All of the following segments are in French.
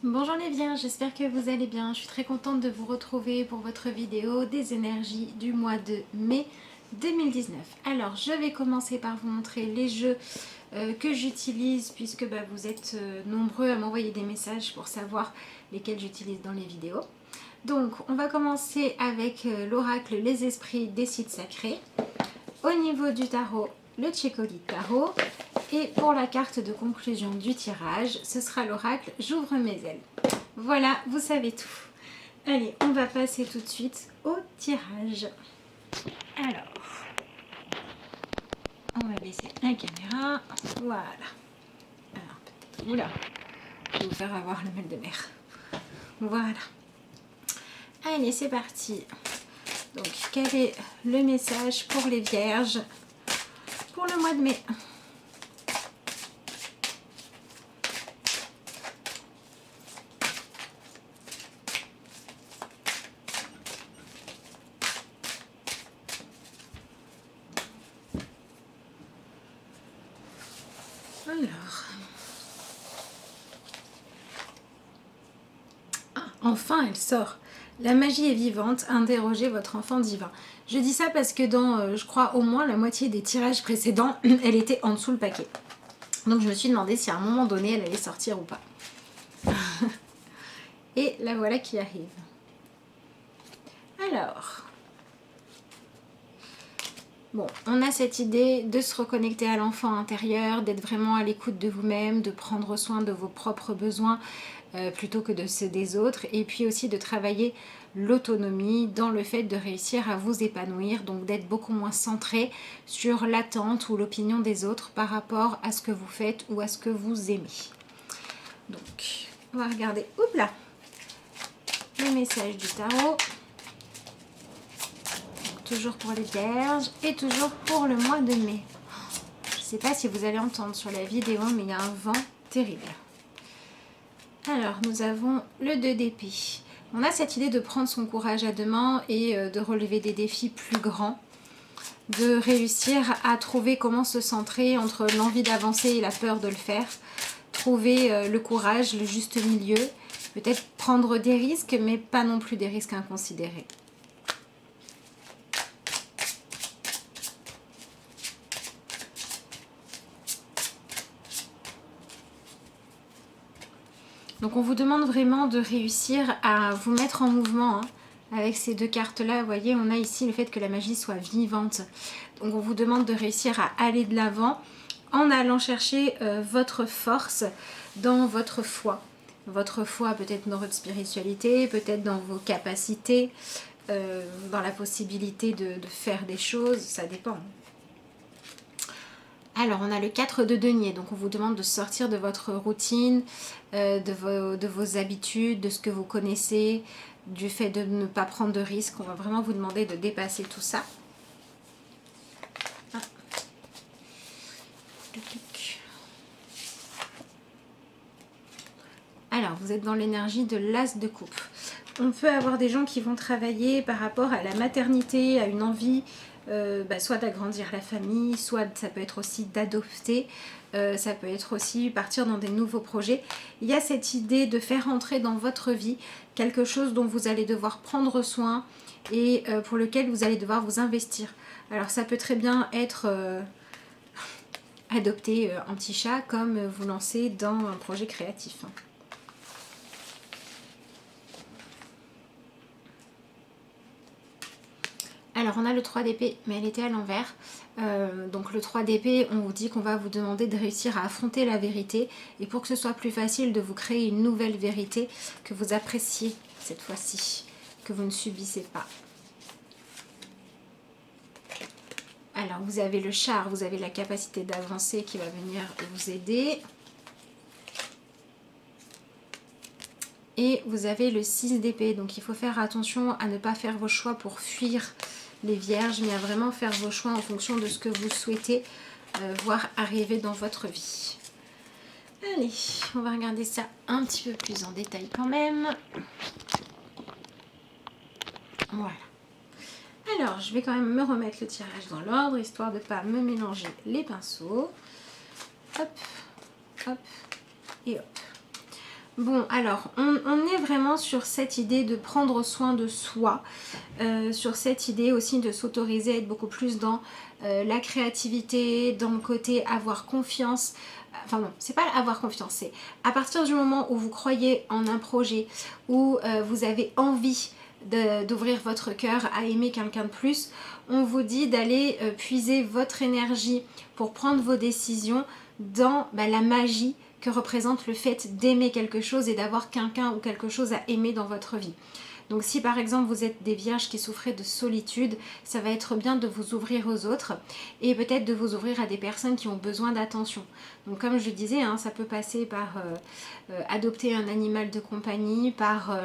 Bonjour les Vierges, j'espère que vous allez bien. Je suis très contente de vous retrouver pour votre vidéo des énergies du mois de mai 2019. Alors, je vais commencer par vous montrer les jeux que j'utilise puisque vous êtes nombreux à m'envoyer des messages pour savoir lesquels j'utilise dans les vidéos. Donc, on va commencer avec l'oracle Les Esprits des Sites Sacrés. Au niveau du tarot, le Tchécoli Tarot. Et pour la carte de conclusion du tirage, ce sera l'oracle J'ouvre mes ailes. Voilà, vous savez tout. Allez, on va passer tout de suite au tirage. Alors, on va baisser la caméra. Voilà. Alors, peut-être... Oula, je vais vous faire avoir le mal de mer. Voilà. Allez, c'est parti. Donc, quel est le message pour les Vierges pour le mois de mai ? Alors, enfin elle sort. La magie est vivante, interrogez votre enfant divin. Je dis ça parce que dans, je crois, au moins la moitié des tirages précédents, elle était en dessous le paquet. Donc je me suis demandé si à un moment donné elle allait sortir ou pas. Et la voilà qui arrive. Alors, bon, on a cette idée de se reconnecter à l'enfant intérieur, d'être vraiment à l'écoute de vous-même, de prendre soin de vos propres besoins plutôt que de ceux des autres, et puis aussi de travailler l'autonomie dans le fait de réussir à vous épanouir, donc d'être beaucoup moins centré sur l'attente ou l'opinion des autres par rapport à ce que vous faites ou à ce que vous aimez. Donc, on va regarder, oups là, les messages du tarot. Toujours pour les Vierges et toujours pour le mois de mai. Je ne sais pas si vous allez entendre sur la vidéo, mais il y a un vent terrible. Alors, nous avons le 2 d'épée. On a cette idée de prendre son courage à deux mains et de relever des défis plus grands, de réussir à trouver comment se centrer entre l'envie d'avancer et la peur de le faire, trouver le courage, le juste milieu, peut-être prendre des risques, mais pas non plus des risques inconsidérés. Donc on vous demande vraiment de réussir à vous mettre en mouvement avec ces deux cartes-là. Vous voyez, on a ici le fait que la magie soit vivante. Donc on vous demande de réussir à aller de l'avant en allant chercher votre force dans votre foi. Votre foi peut-être dans votre spiritualité, peut-être dans vos capacités, dans la possibilité de faire des choses, ça dépend. Alors, on a le 4 de denier, donc on vous demande de sortir de votre routine, de vos habitudes, de ce que vous connaissez, du fait de ne pas prendre de risques. On va vraiment vous demander de dépasser tout ça. Alors, vous êtes dans l'énergie de l'as de coupe. On peut avoir des gens qui vont travailler par rapport à la maternité, à une envie soit d'agrandir la famille, soit ça peut être aussi d'adopter, ça peut être aussi partir dans des nouveaux projets. Il y a cette idée de faire entrer dans votre vie quelque chose dont vous allez devoir prendre soin et pour lequel vous allez devoir vous investir. Alors ça peut très bien être adopter un petit chat comme vous lancer dans un projet créatif. Alors on a le 3 d'épée, mais elle était à l'envers. Donc le 3 d'épée, on vous dit qu'on va vous demander de réussir à affronter la vérité. Et pour que ce soit plus facile de vous créer une nouvelle vérité que vous appréciez cette fois-ci, que vous ne subissez pas. Alors vous avez le char, vous avez la capacité d'avancer qui va venir vous aider. Et vous avez le 6 d'épée, donc il faut faire attention à ne pas faire vos choix pour fuir les Vierges, mais à vraiment faire vos choix en fonction de ce que vous souhaitez voir arriver dans votre vie. Allez, on va regarder ça un petit peu plus en détail quand même. Voilà. Alors, je vais quand même me remettre le tirage dans l'ordre, histoire de ne pas me mélanger les pinceaux. Hop, hop et hop. Bon, alors, on est vraiment sur cette idée de prendre soin de soi, sur cette idée aussi de s'autoriser à être beaucoup plus dans la créativité, dans le côté avoir confiance. Enfin non, c'est pas avoir confiance, c'est à partir du moment où vous croyez en un projet, où vous avez envie d'ouvrir votre cœur à aimer quelqu'un de plus, on vous dit d'aller puiser votre énergie pour prendre vos décisions dans la magie que représente le fait d'aimer quelque chose et d'avoir quelqu'un ou quelque chose à aimer dans votre vie. Donc si par exemple vous êtes des vierges qui souffrez de solitude, ça va être bien de vous ouvrir aux autres et peut-être de vous ouvrir à des personnes qui ont besoin d'attention. Donc comme je disais, ça peut passer par adopter un animal de compagnie, par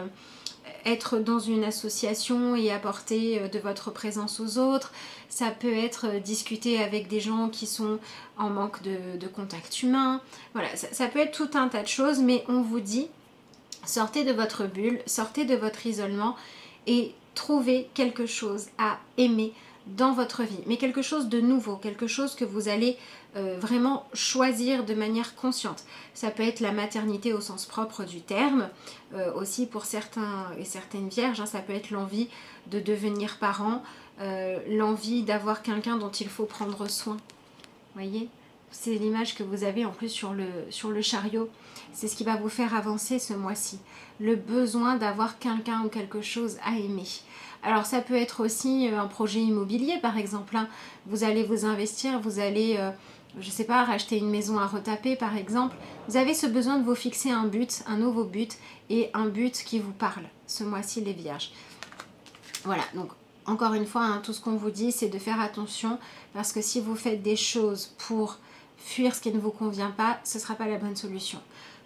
être dans une association et apporter de votre présence aux autres. Ça peut être discuter avec des gens qui sont en manque de contact humain. Voilà, ça peut être tout un tas de choses, mais on vous dit, sortez de votre bulle, sortez de votre isolement et trouvez quelque chose à aimer dans votre vie, mais quelque chose de nouveau, quelque chose que vous allez vraiment choisir de manière consciente. Ça peut être la maternité au sens propre du terme, aussi pour certains et certaines vierges, ça peut être l'envie de devenir parent, l'envie d'avoir quelqu'un dont il faut prendre soin. Voyez, c'est l'image que vous avez en plus sur le chariot. C'est ce qui va vous faire avancer ce mois-ci. Le besoin d'avoir quelqu'un ou quelque chose à aimer. Alors ça peut être aussi un projet immobilier par exemple. Vous allez vous investir, vous allez, je sais pas, racheter une maison à retaper par exemple. Vous avez ce besoin de vous fixer un but, un nouveau but et un but qui vous parle ce mois-ci les vierges. Voilà, donc encore une fois, tout ce qu'on vous dit, c'est de faire attention parce que si vous faites des choses pour fuir ce qui ne vous convient pas, ce ne sera pas la bonne solution.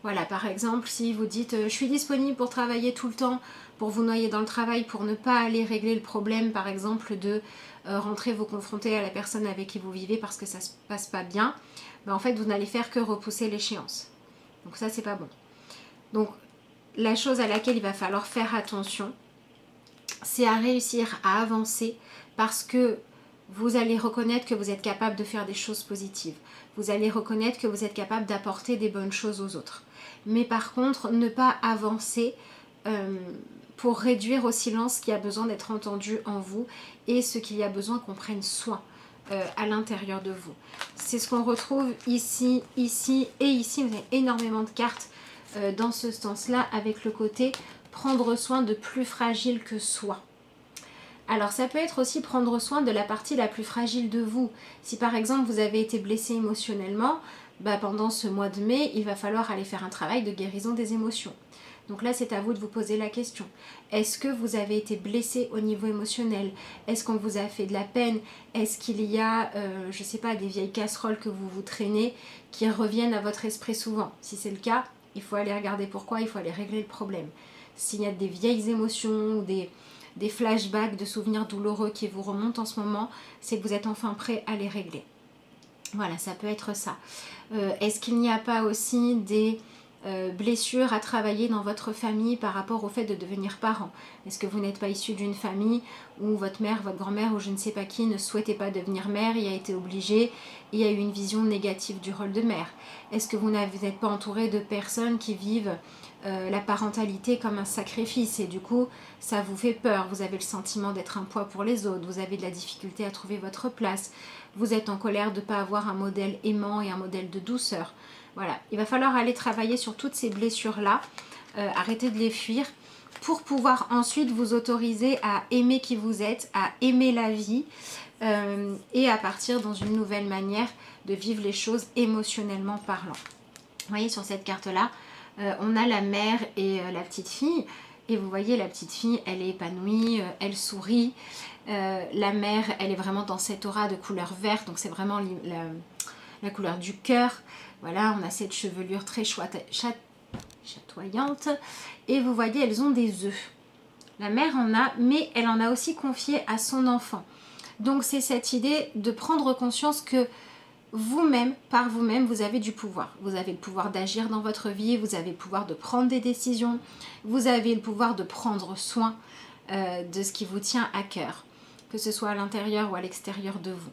Voilà, par exemple, si vous dites je suis disponible pour travailler tout le temps, pour vous noyer dans le travail, pour ne pas aller régler le problème, par exemple, de rentrer vous confronter à la personne avec qui vous vivez parce que ça ne se passe pas bien, en fait, vous n'allez faire que repousser l'échéance. Donc ça, c'est pas bon. Donc, la chose à laquelle il va falloir faire attention, c'est à réussir à avancer parce que vous allez reconnaître que vous êtes capable de faire des choses positives. Vous allez reconnaître que vous êtes capable d'apporter des bonnes choses aux autres. Mais par contre, ne pas avancer pour réduire au silence ce qui a besoin d'être entendu en vous et ce qu'il y a besoin qu'on prenne soin à l'intérieur de vous. C'est ce qu'on retrouve ici, ici et ici. Vous avez énormément de cartes dans ce sens-là avec le côté prendre soin de plus fragile que soi. Alors ça peut être aussi prendre soin de la partie la plus fragile de vous. Si par exemple vous avez été blessé émotionnellement, pendant ce mois de mai, il va falloir aller faire un travail de guérison des émotions. Donc là, c'est à vous de vous poser la question. Est-ce que vous avez été blessé au niveau émotionnel? Est-ce qu'on vous a fait de la peine? Est-ce qu'il y a, je ne sais pas, des vieilles casseroles que vous vous traînez qui reviennent à votre esprit souvent? Si c'est le cas, il faut aller regarder pourquoi, il faut aller régler le problème. S'il y a des vieilles émotions ou des flashbacks de souvenirs douloureux qui vous remontent en ce moment, c'est que vous êtes enfin prêt à les régler. Voilà, ça peut être ça. Est-ce qu'il n'y a pas aussi des blessures à travailler dans votre famille par rapport au fait de devenir parent? Est-ce que vous n'êtes pas issu d'une famille où votre mère, votre grand-mère ou je ne sais pas qui ne souhaitait pas devenir mère et a été obligée et il y a eu une vision négative du rôle de mère? Est-ce que vous n'êtes pas entouré de personnes qui vivent la parentalité comme un sacrifice et du coup ça vous fait peur, vous avez le sentiment d'être un poids pour les autres, vous avez de la difficulté à trouver votre place, vous êtes en colère de ne pas avoir un modèle aimant et un modèle de douceur? Voilà, il va falloir aller travailler sur toutes ces blessures-là, arrêter de les fuir pour pouvoir ensuite vous autoriser à aimer qui vous êtes, à aimer la vie et à partir dans une nouvelle manière de vivre les choses émotionnellement parlant. Vous voyez sur cette carte-là, on a la mère et la petite fille. Et vous voyez, la petite fille, elle est épanouie, elle sourit. La mère, elle est vraiment dans cette aura de couleur verte. Donc c'est vraiment la couleur du cœur. Voilà, on a cette chevelure très chatoyante. Et vous voyez, elles ont des œufs. La mère en a, mais elle en a aussi confié à son enfant. Donc c'est cette idée de prendre conscience que vous-même, par vous-même, vous avez du pouvoir. Vous avez le pouvoir d'agir dans votre vie, vous avez le pouvoir de prendre des décisions, vous avez le pouvoir de prendre soin de ce qui vous tient à cœur, que ce soit à l'intérieur ou à l'extérieur de vous.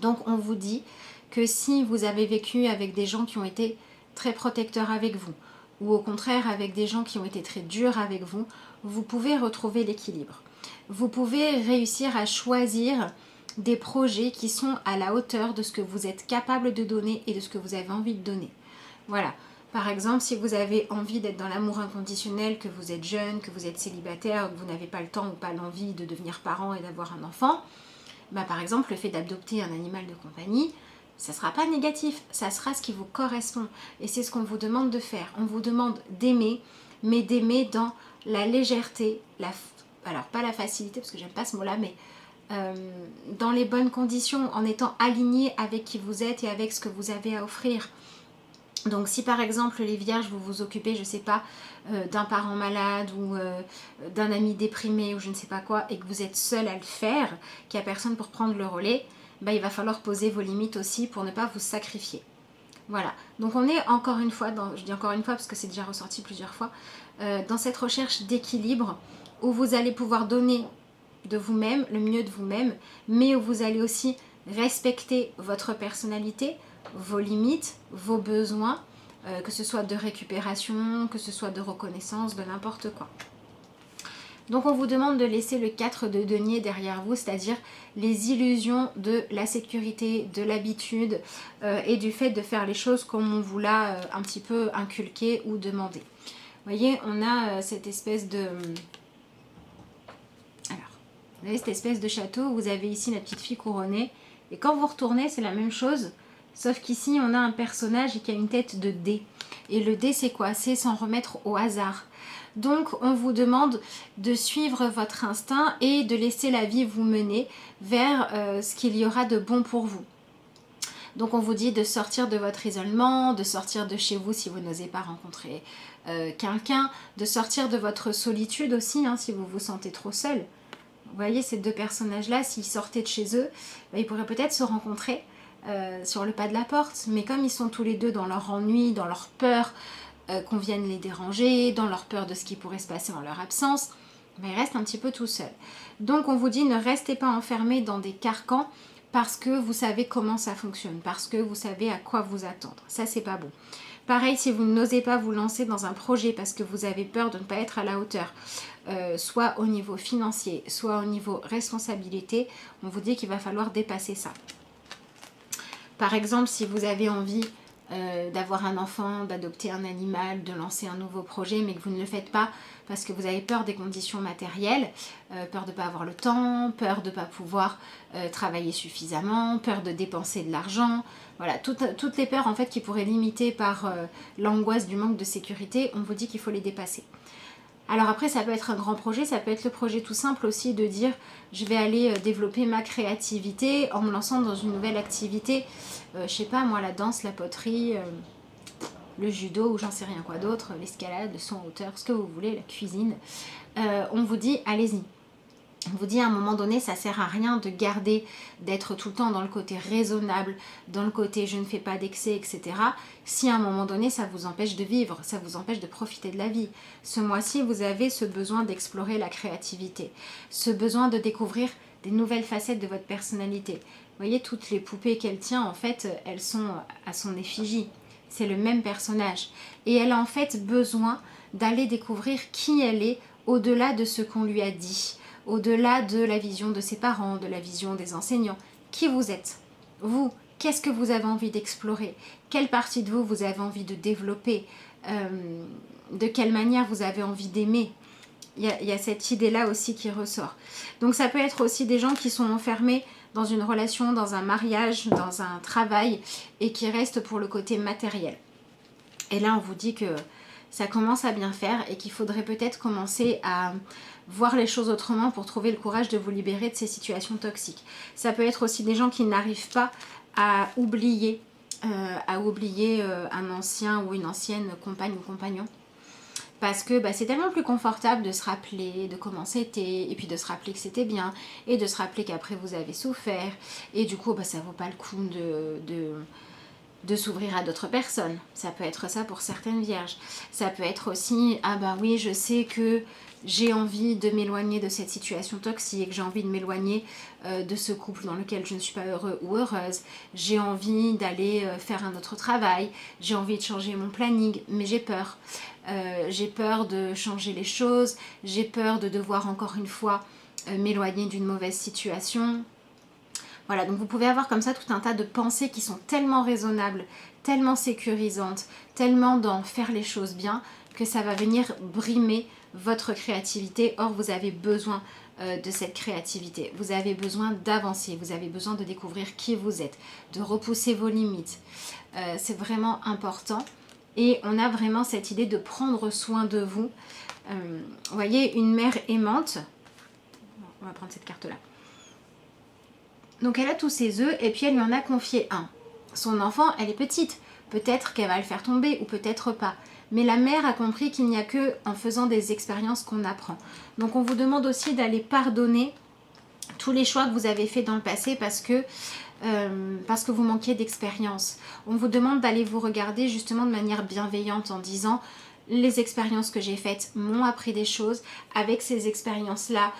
Donc on vous dit que si vous avez vécu avec des gens qui ont été très protecteurs avec vous, ou au contraire avec des gens qui ont été très durs avec vous, vous pouvez retrouver l'équilibre. Vous pouvez réussir à choisir des projets qui sont à la hauteur de ce que vous êtes capable de donner et de ce que vous avez envie de donner. Voilà. Par exemple, si vous avez envie d'être dans l'amour inconditionnel, que vous êtes jeune, que vous êtes célibataire, que vous n'avez pas le temps ou pas l'envie de devenir parent et d'avoir un enfant, bah par exemple, le fait d'adopter un animal de compagnie, ça ne sera pas négatif, ça sera ce qui vous correspond. Et c'est ce qu'on vous demande de faire. On vous demande d'aimer, mais d'aimer dans la légèreté, alors pas la facilité, parce que j'aime pas ce mot-là, mais dans les bonnes conditions, en étant aligné avec qui vous êtes et avec ce que vous avez à offrir. Donc si par exemple les vierges, vous vous occupez, je sais pas, d'un parent malade ou d'un ami déprimé ou je ne sais pas quoi, et que vous êtes seul à le faire, qu'il n'y a personne pour prendre le relais, bah, il va falloir poser vos limites aussi pour ne pas vous sacrifier. Voilà, donc on est encore une fois, je dis encore une fois parce que c'est déjà ressorti plusieurs fois, dans cette recherche d'équilibre où vous allez pouvoir donner de vous-même, le mieux de vous-même, mais où vous allez aussi respecter votre personnalité, vos limites, vos besoins, que ce soit de récupération, que ce soit de reconnaissance, de n'importe quoi. Donc on vous demande de laisser le 4 de denier derrière vous, c'est-à-dire les illusions de la sécurité, de l'habitude et du fait de faire les choses comme on vous l'a un petit peu inculqué ou demandé. Vous voyez, on a cette espèce de... Alors, vous avez cette espèce de château, vous avez ici la petite fille couronnée, et quand vous retournez, c'est la même chose, sauf qu'ici, on a un personnage qui a une tête de dé. Et le dé, c'est quoi? C'est s'en remettre au hasard. Donc, on vous demande de suivre votre instinct et de laisser la vie vous mener vers ce qu'il y aura de bon pour vous. Donc, on vous dit de sortir de votre isolement, de sortir de chez vous si vous n'osez pas rencontrer quelqu'un, de sortir de votre solitude aussi, hein, si vous vous sentez trop seul. Vous voyez, ces deux personnages-là, s'ils sortaient de chez eux, bah, ils pourraient peut-être se rencontrer sur le pas de la porte. Mais comme ils sont tous les deux dans leur ennui, dans leur peur qu'on vienne les déranger, dans leur peur de ce qui pourrait se passer en leur absence, bah, ils restent un petit peu tout seuls. Donc on vous dit, ne restez pas enfermés dans des carcans parce que vous savez comment ça fonctionne, parce que vous savez à quoi vous attendre. Ça, c'est pas bon. Pareil, si vous n'osez pas vous lancer dans un projet parce que vous avez peur de ne pas être à la hauteur, soit au niveau financier, soit au niveau responsabilité, on vous dit qu'il va falloir dépasser ça. Par exemple, si vous avez envie d'avoir un enfant, d'adopter un animal, de lancer un nouveau projet, mais que vous ne le faites pas parce que vous avez peur des conditions matérielles, peur de ne pas avoir le temps, peur de ne pas pouvoir travailler suffisamment, peur de dépenser de l'argent, voilà, toutes les peurs en fait qui pourraient limiter par l'angoisse du manque de sécurité, on vous dit qu'il faut les dépasser. Alors après, ça peut être un grand projet, ça peut être le projet tout simple aussi de dire je vais aller développer ma créativité en me lançant dans une nouvelle activité, je sais pas moi, la danse, la poterie, le judo ou j'en sais rien quoi d'autre, l'escalade, le saut en hauteur, ce que vous voulez, la cuisine. On vous dit allez-y. On vous dit à un moment donné, ça sert à rien de garder, d'être tout le temps dans le côté raisonnable, dans le côté je ne fais pas d'excès, etc. Si à un moment donné, ça vous empêche de vivre, ça vous empêche de profiter de la vie. Ce mois-ci, vous avez ce besoin d'explorer la créativité, ce besoin de découvrir des nouvelles facettes de votre personnalité. Vous voyez, toutes les poupées qu'elle tient, en fait, elles sont à son effigie. C'est le même personnage. Et elle a en fait besoin d'aller découvrir qui elle est au-delà de ce qu'on lui a dit. Au-delà de la vision de ses parents, de la vision des enseignants. Qui vous êtes? Vous, qu'est-ce que vous avez envie d'explorer? Quelle partie de vous vous avez envie de développer? De quelle manière vous avez envie d'aimer? Il y a cette idée-là aussi qui ressort. Donc ça peut être aussi des gens qui sont enfermés dans une relation, dans un mariage, dans un travail et qui restent pour le côté matériel. Et là, on vous dit que ça commence à bien faire et qu'il faudrait peut-être commencer à voir les choses autrement pour trouver le courage de vous libérer de ces situations toxiques. Ça peut être aussi des gens qui n'arrivent pas à oublier un ancien ou une ancienne compagne ou compagnon. Parce que c'est tellement plus confortable de se rappeler de comment c'était, et puis de se rappeler que c'était bien, et de se rappeler qu'après vous avez souffert, et du coup ça vaut pas le coup de s'ouvrir à d'autres personnes. Ça peut être ça pour certaines vierges. Ça peut être aussi, ah bah oui, je sais que j'ai envie de m'éloigner de cette situation toxique, j'ai envie de m'éloigner de ce couple dans lequel je ne suis pas heureux ou heureuse, j'ai envie d'aller faire un autre travail, j'ai envie de changer mon planning, mais j'ai peur. J'ai peur de changer les choses, j'ai peur de devoir encore une fois m'éloigner d'une mauvaise situation. Voilà, donc vous pouvez avoir comme ça tout un tas de pensées qui sont tellement raisonnables, tellement sécurisantes, tellement dans faire les choses bien, que ça va venir brimer votre créativité. Or, vous avez besoin de cette créativité. Vous avez besoin d'avancer, vous avez besoin de découvrir qui vous êtes, de repousser vos limites. C'est vraiment important. Et on a vraiment cette idée de prendre soin de vous. Vous voyez, une mère aimante. On va prendre cette carte-là. Donc elle a tous ses œufs et puis elle lui en a confié un. Son enfant, elle est petite. Peut-être qu'elle va le faire tomber ou peut-être pas. Mais la mère a compris qu'il n'y a que en faisant des expériences qu'on apprend. Donc on vous demande aussi d'aller pardonner tous les choix que vous avez faits dans le passé parce que vous manquiez d'expérience. On vous demande d'aller vous regarder justement de manière bienveillante en disant les expériences que j'ai faites m'ont appris des choses. Avec ces expériences-là,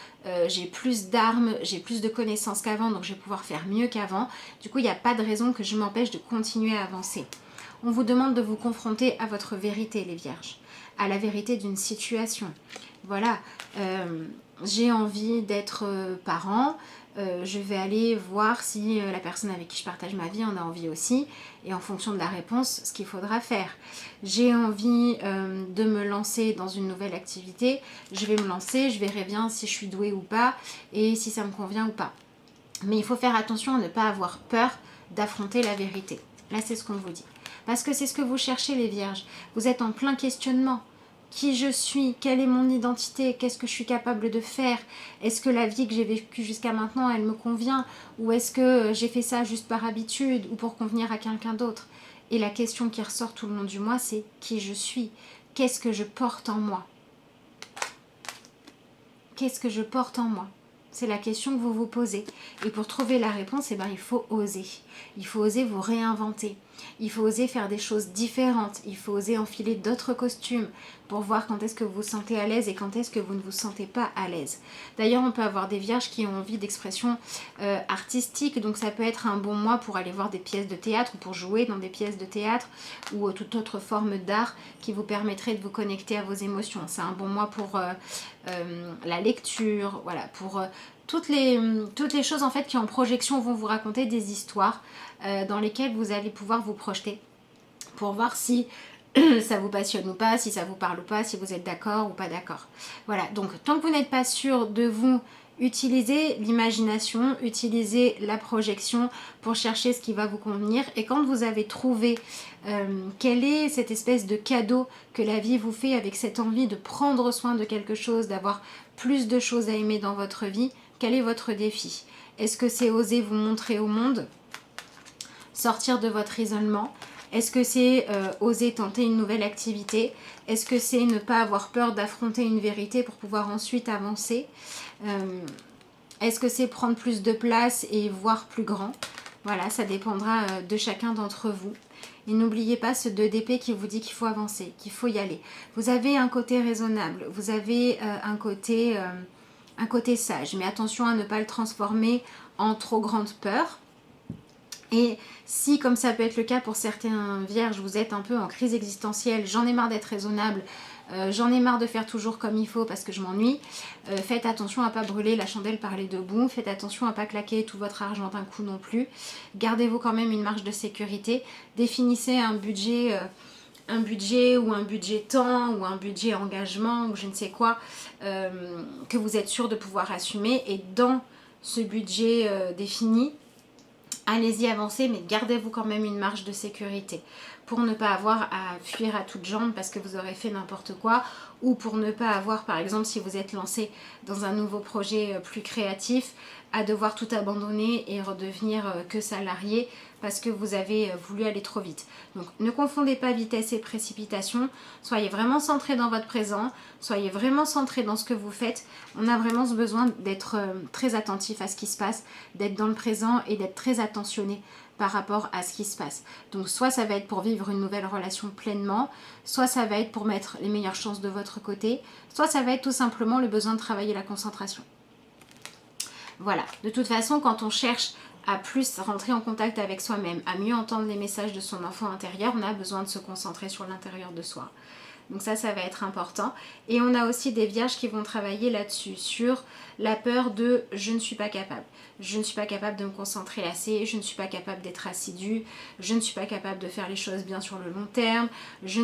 j'ai plus d'armes, j'ai plus de connaissances qu'avant, donc je vais pouvoir faire mieux qu'avant. Du coup, il n'y a pas de raison que je m'empêche de continuer à avancer. On vous demande de vous confronter à votre vérité, les vierges, à la vérité d'une situation. Voilà, j'ai envie d'être parent, je vais aller voir si la personne avec qui je partage ma vie en a envie aussi, et en fonction de la réponse, ce qu'il faudra faire. J'ai envie de me lancer dans une nouvelle activité, je vais me lancer, je verrai bien si je suis douée ou pas, et si ça me convient ou pas. Mais il faut faire attention à ne pas avoir peur d'affronter la vérité. Là, c'est ce qu'on vous dit. Parce que c'est ce que vous cherchez, les vierges. Vous êtes en plein questionnement. Qui je suis? Quelle est mon identité? Qu'est-ce que je suis capable de faire? Est-ce que la vie que j'ai vécue jusqu'à maintenant, elle me convient? Ou est-ce que j'ai fait ça juste par habitude ou pour convenir à quelqu'un d'autre? Et la question qui ressort tout le long du mois, c'est qui je suis? Qu'est-ce que je porte en moi? Qu'est-ce que je porte en moi? C'est la question que vous vous posez. Et pour trouver la réponse, il faut oser. Il faut oser vous réinventer. Il faut oser faire des choses différentes. Il faut oser enfiler d'autres costumes pour voir quand est-ce que vous vous sentez à l'aise et quand est-ce que vous ne vous sentez pas à l'aise. D'ailleurs, on peut avoir des vierges qui ont envie d'expression artistique. Donc ça peut être un bon mois pour aller voir des pièces de théâtre ou pour jouer dans des pièces de théâtre ou toute autre forme d'art qui vous permettrait de vous connecter à vos émotions. C'est un bon mois pour la lecture, voilà, pour toutes les choses en fait qui en projection vont vous raconter des histoires dans lesquelles vous allez pouvoir vous projeter pour voir si ça vous passionne ou pas, si ça vous parle ou pas, si vous êtes d'accord ou pas d'accord. Voilà, donc tant que vous n'êtes pas sûr de vous, utilisez l'imagination, utilisez la projection pour chercher ce qui va vous convenir. Et quand vous avez trouvé quelle est cette espèce de cadeau que la vie vous fait avec cette envie de prendre soin de quelque chose, d'avoir plus de choses à aimer dans votre vie, quel est votre défi? Est-ce que c'est oser vous montrer au monde, sortir de votre isolement? Est-ce que c'est oser tenter une nouvelle activité? Est-ce que c'est ne pas avoir peur d'affronter une vérité pour pouvoir ensuite avancer? Est-ce que c'est prendre plus de place et voir plus grand? Voilà, ça dépendra de chacun d'entre vous. Et n'oubliez pas ce 2 d'épée qui vous dit qu'il faut avancer, qu'il faut y aller. Vous avez un côté raisonnable, vous avez un côté sage, mais attention à ne pas le transformer en trop grande peur. Et si, comme ça peut être le cas pour certains vierges, vous êtes un peu en crise existentielle, j'en ai marre d'être raisonnable, j'en ai marre de faire toujours comme il faut parce que je m'ennuie, faites attention à ne pas brûler la chandelle par les deux bouts, faites attention à ne pas claquer tout votre argent d'un coup non plus, gardez-vous quand même une marge de sécurité, définissez un budget ou un budget temps ou un budget engagement ou je ne sais quoi que vous êtes sûr de pouvoir assumer, et dans ce budget défini, allez-y, avancez, mais gardez-vous quand même une marge de sécurité pour ne pas avoir à fuir à toutes jambes parce que vous aurez fait n'importe quoi, ou pour ne pas avoir, par exemple, si vous êtes lancé dans un nouveau projet plus créatif, à devoir tout abandonner et redevenir que salarié parce que vous avez voulu aller trop vite. Donc ne confondez pas vitesse et précipitation, soyez vraiment centré dans votre présent, soyez vraiment centré dans ce que vous faites. On a vraiment ce besoin d'être très attentif à ce qui se passe, d'être dans le présent et d'être très attentionné par rapport à ce qui se passe. Donc soit ça va être pour vivre une nouvelle relation pleinement, soit ça va être pour mettre les meilleures chances de votre côté, soit ça va être tout simplement le besoin de travailler la concentration. Voilà, de toute façon, quand on cherche à plus rentrer en contact avec soi-même, à mieux entendre les messages de son enfant intérieur, on a besoin de se concentrer sur l'intérieur de soi. Donc ça va être important. Et on a aussi des vierges qui vont travailler là-dessus, sur la peur de « je ne suis pas capable ». Je ne suis pas capable de me concentrer assez, je ne suis pas capable d'être assidue, je ne suis pas capable de faire les choses bien sur le long terme, je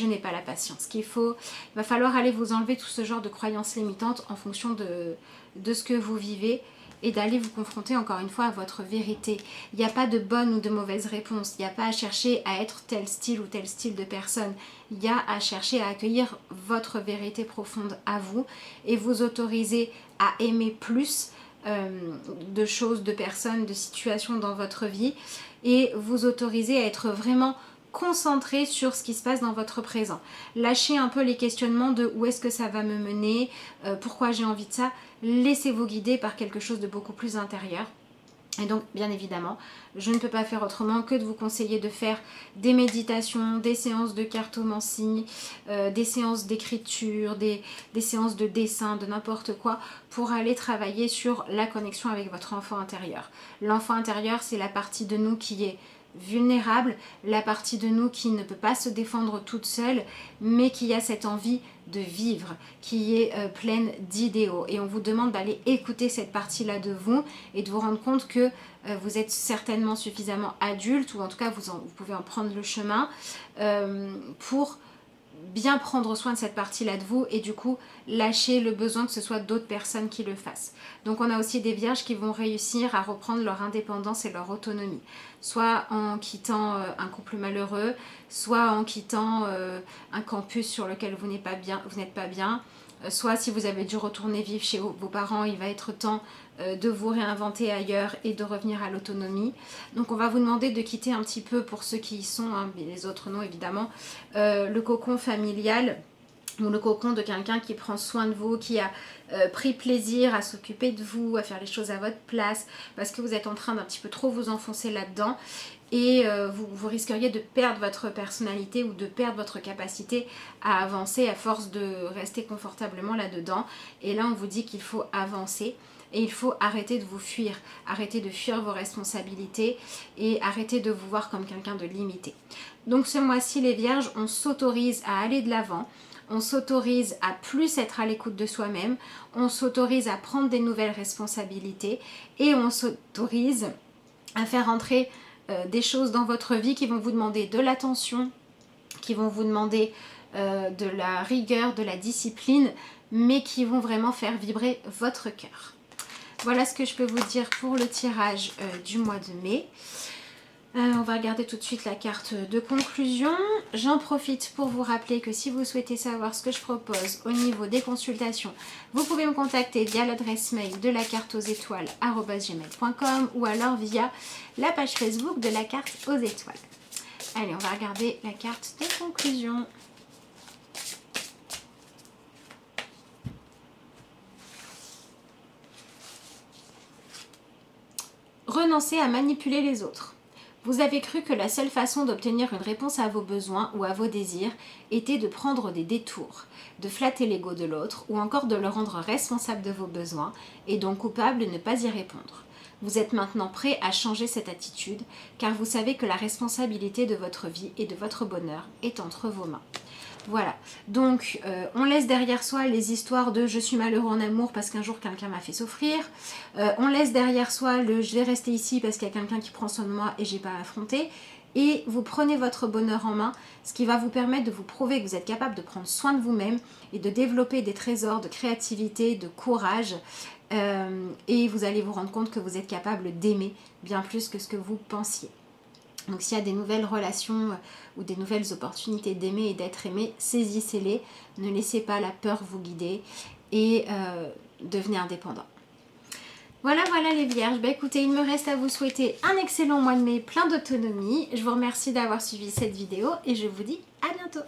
n'ai pas la patience qu'il faut. Il va falloir aller vous enlever tout ce genre de croyances limitantes en fonction de ce que vous vivez et d'aller vous confronter encore une fois à votre vérité. Il n'y a pas de bonne ou de mauvaise réponse, il n'y a pas à chercher à être tel style ou tel style de personne, il y a à chercher à accueillir votre vérité profonde à vous et vous autoriser à aimer plus de choses, de personnes, de situations dans votre vie et vous autoriser à être vraiment concentré sur ce qui se passe dans votre présent. Lâchez un peu les questionnements de où est-ce que ça va me mener, pourquoi j'ai envie de ça. Laissez-vous guider par quelque chose de beaucoup plus intérieur. Et donc, bien évidemment, je ne peux pas faire autrement que de vous conseiller de faire des méditations, des séances de cartomancie, des séances d'écriture, des séances de dessin, de n'importe quoi, pour aller travailler sur la connexion avec votre enfant intérieur. L'enfant intérieur, c'est la partie de nous qui est vulnérable, la partie de nous qui ne peut pas se défendre toute seule, mais qui a cette envie de vivre, qui est pleine d'idéaux. Et on vous demande d'aller écouter cette partie-là de vous et de vous rendre compte que vous êtes certainement suffisamment adulte, ou en tout cas vous pouvez en prendre le chemin pour bien prendre soin de cette partie-là de vous et du coup lâcher le besoin que ce soit d'autres personnes qui le fassent. Donc on a aussi des vierges qui vont réussir à reprendre leur indépendance et leur autonomie, soit en quittant un couple malheureux, soit en quittant un campus sur lequel vous n'êtes pas bien, soit si vous avez dû retourner vivre chez vos parents, il va être temps de vous réinventer ailleurs et de revenir à l'autonomie. Donc on va vous demander de quitter un petit peu, pour ceux qui y sont, hein, mais les autres non évidemment, le cocon familial ou le cocon de quelqu'un qui prend soin de vous, qui a pris plaisir à s'occuper de vous, à faire les choses à votre place, parce que vous êtes en train d'un petit peu trop vous enfoncer là-dedans. Et vous risqueriez de perdre votre personnalité ou de perdre votre capacité à avancer à force de rester confortablement là-dedans. Et là, on vous dit qu'il faut avancer et il faut arrêter de vous fuir, arrêter de fuir vos responsabilités et arrêter de vous voir comme quelqu'un de limité. Donc ce mois-ci, les vierges, on s'autorise à aller de l'avant. On s'autorise à plus être à l'écoute de soi-même, on s'autorise à prendre des nouvelles responsabilités et on s'autorise à faire entrer des choses dans votre vie qui vont vous demander de l'attention, qui vont vous demander de la rigueur, de la discipline, mais qui vont vraiment faire vibrer votre cœur. Voilà ce que je peux vous dire pour le tirage du mois de mai. On va regarder tout de suite la carte de conclusion. J'en profite pour vous rappeler que si vous souhaitez savoir ce que je propose au niveau des consultations, vous pouvez me contacter via l'adresse mail de la carte aux étoiles @gmail.com ou alors via la page Facebook de la carte aux étoiles. Allez, on va regarder la carte des conclusions. Renoncer à manipuler les autres. Vous avez cru que la seule façon d'obtenir une réponse à vos besoins ou à vos désirs était de prendre des détours, de flatter l'ego de l'autre ou encore de le rendre responsable de vos besoins et donc coupable de ne pas y répondre. Vous êtes maintenant prêt à changer cette attitude car vous savez que la responsabilité de votre vie et de votre bonheur est entre vos mains. Voilà, donc on laisse derrière soi les histoires de je suis malheureux en amour parce qu'un jour quelqu'un m'a fait souffrir. On laisse derrière soi le je vais rester ici parce qu'il y a quelqu'un qui prend soin de moi et j'ai pas à affronter. Et vous prenez votre bonheur en main, ce qui va vous permettre de vous prouver que vous êtes capable de prendre soin de vous-même et de développer des trésors de créativité, de courage. Et vous allez vous rendre compte que vous êtes capable d'aimer bien plus que ce que vous pensiez. Donc s'il y a des nouvelles relations ou des nouvelles opportunités d'aimer et d'être aimé, saisissez-les, ne laissez pas la peur vous guider et devenez indépendant. Voilà les vierges. Écoutez, il me reste à vous souhaiter un excellent mois de mai plein d'autonomie. Je vous remercie d'avoir suivi cette vidéo et je vous dis à bientôt.